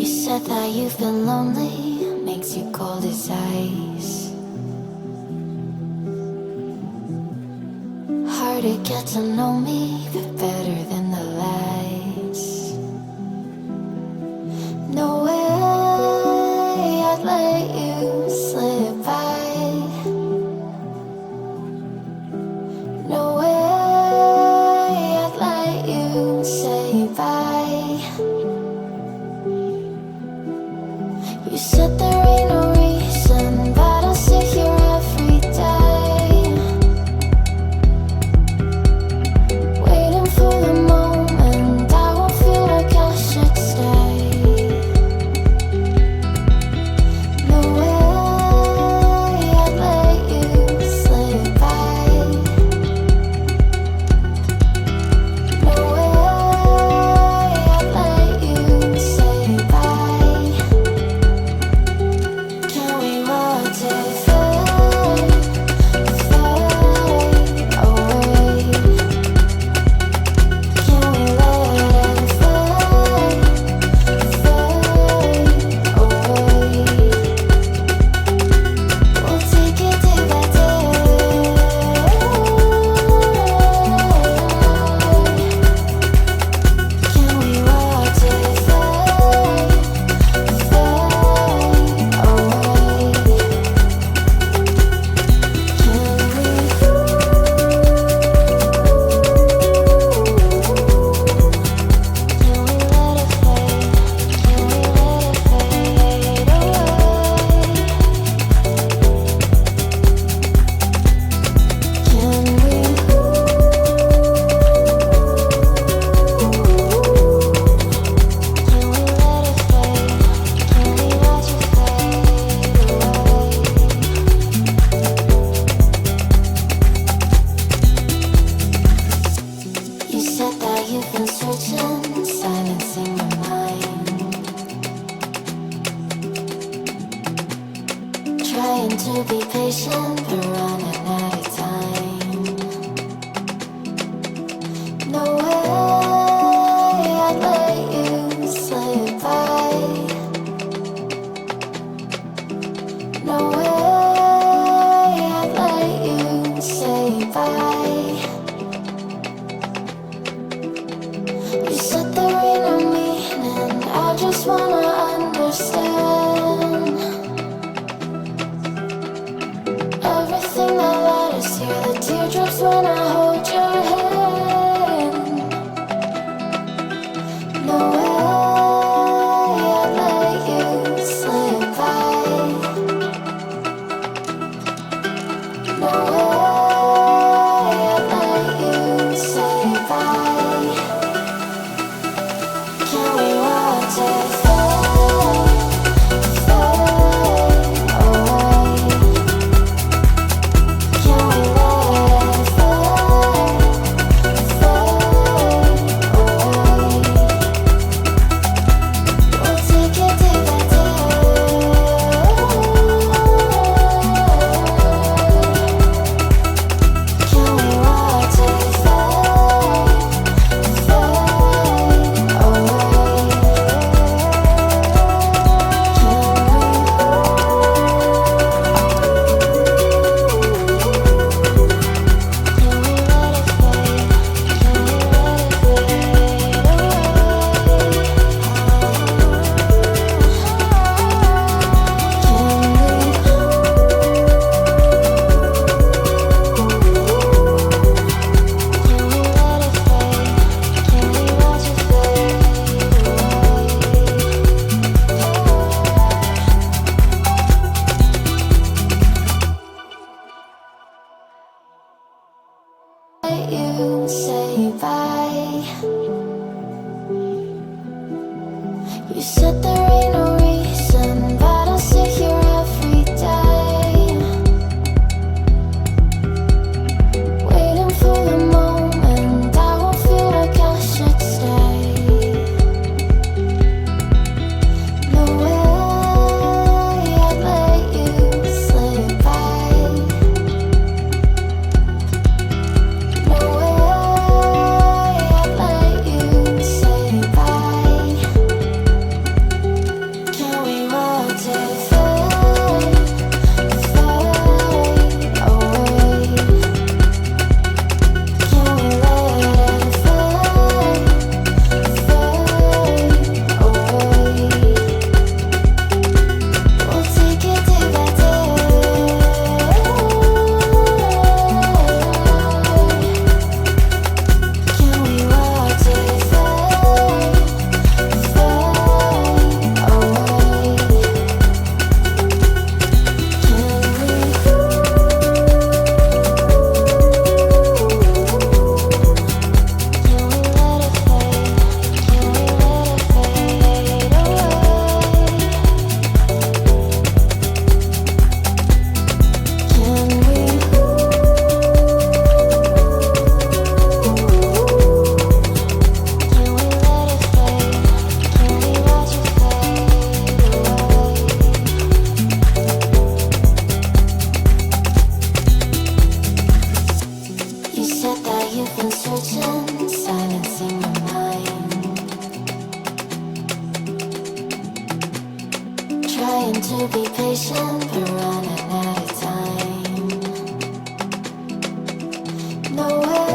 said that you've been lonely, makes you cold as ice. Hard to get to know me, but better than the lies. No way I'd let you slip by. No way I'd let you say bye. You said there ain't no reason, but I'll sit here every day, waiting for the moment I won't feel like I should stay. No way I'd let you slip by. No way I'd let you say bye. Can we watch it fade, fade away? Can we let it fade, fade away? We'll take it day by day. Can we watch it fade, fade away? You said that you've been searching, silencing your mind, trying to be patient, but running out of time. No way I'd let you slip by. No way I'd let you say bye. You said there ain't no meaning, I just wanna understand everything that led us here, the teardrops when I hold your hand. No way I'd let you slip by. No way I'd let you say bye. Can we watch it fade, fade away? Can we let it fade, fade away? We'll take it day by day. Can we watch it fade, fade away? You say bye. You said there ain't no reason, but I'll sit here every day, waiting for the moment I won't feel like I should stay. No way I'd let you slip by. No way I'd let you say bye. trying to be patient, but running out of time. No way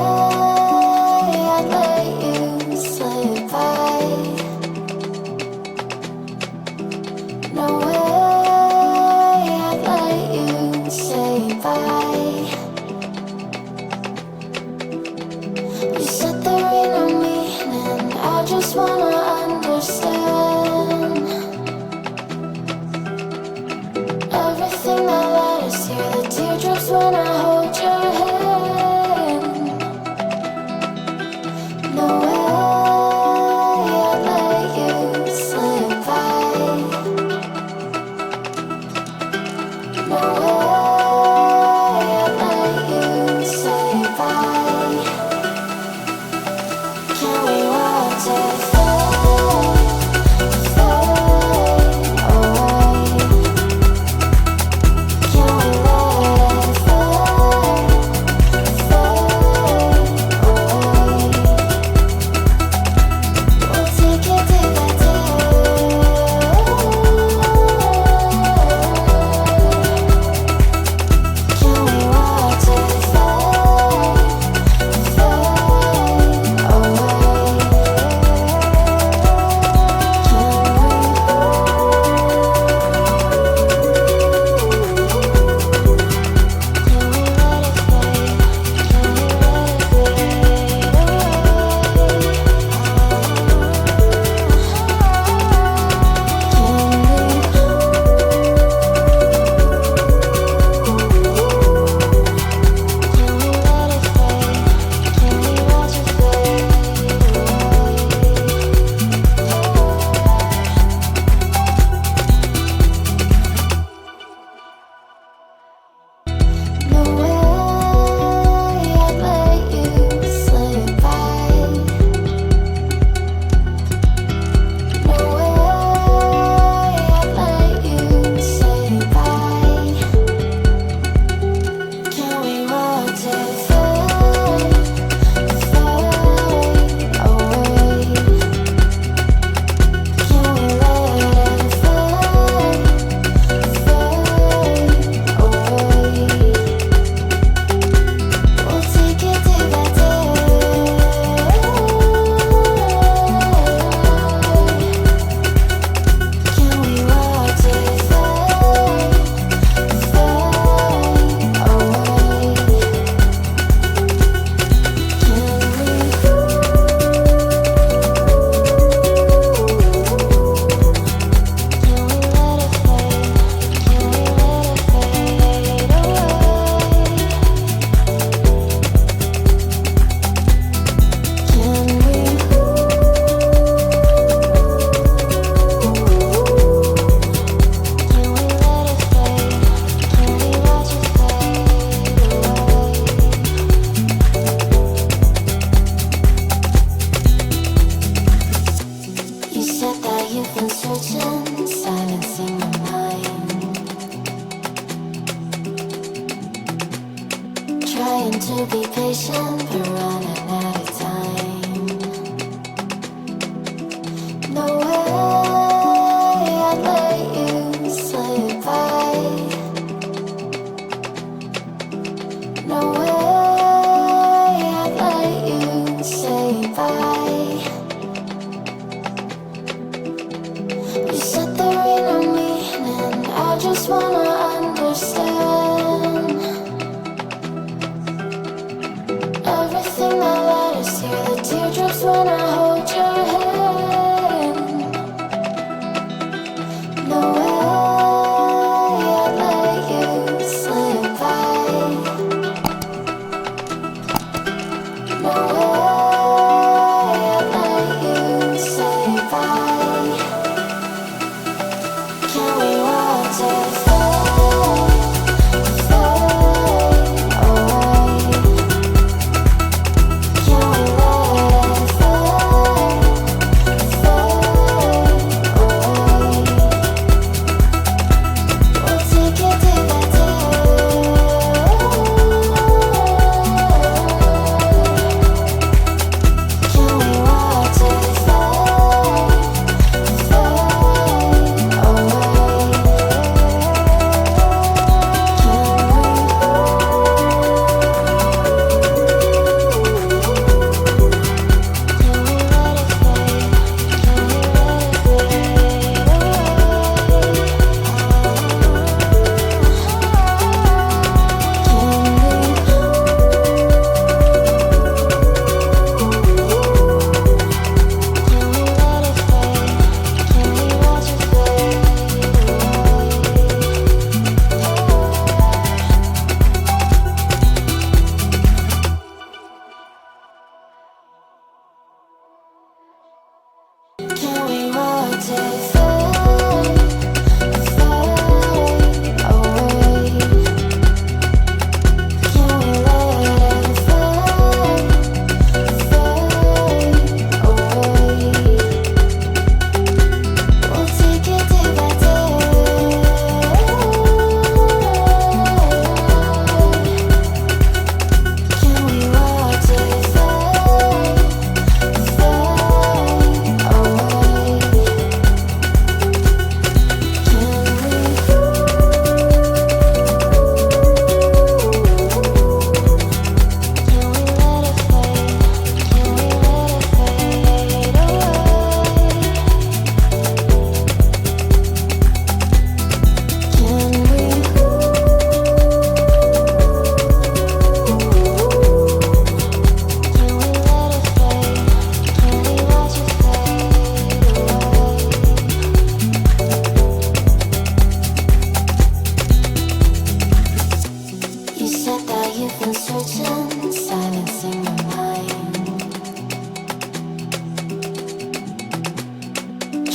I'd let you slip by. No way I'd let you say bye. You said there ain't no meaning, I just wanna understand everything that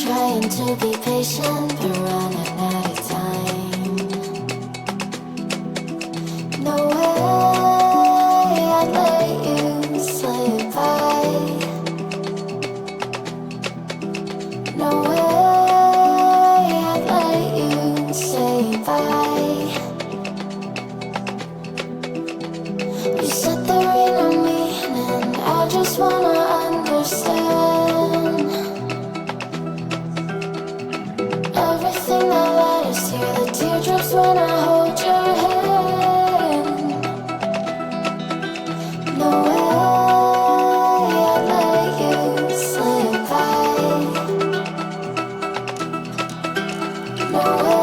trying to be patient, but running out of time. No way I'd let you slip by. No way I'd let you say bye. You said there ain't no meaning, I just wanna understand everything that led us here, the teardrops when I hold your hand. No way I'd let you slip by. No way.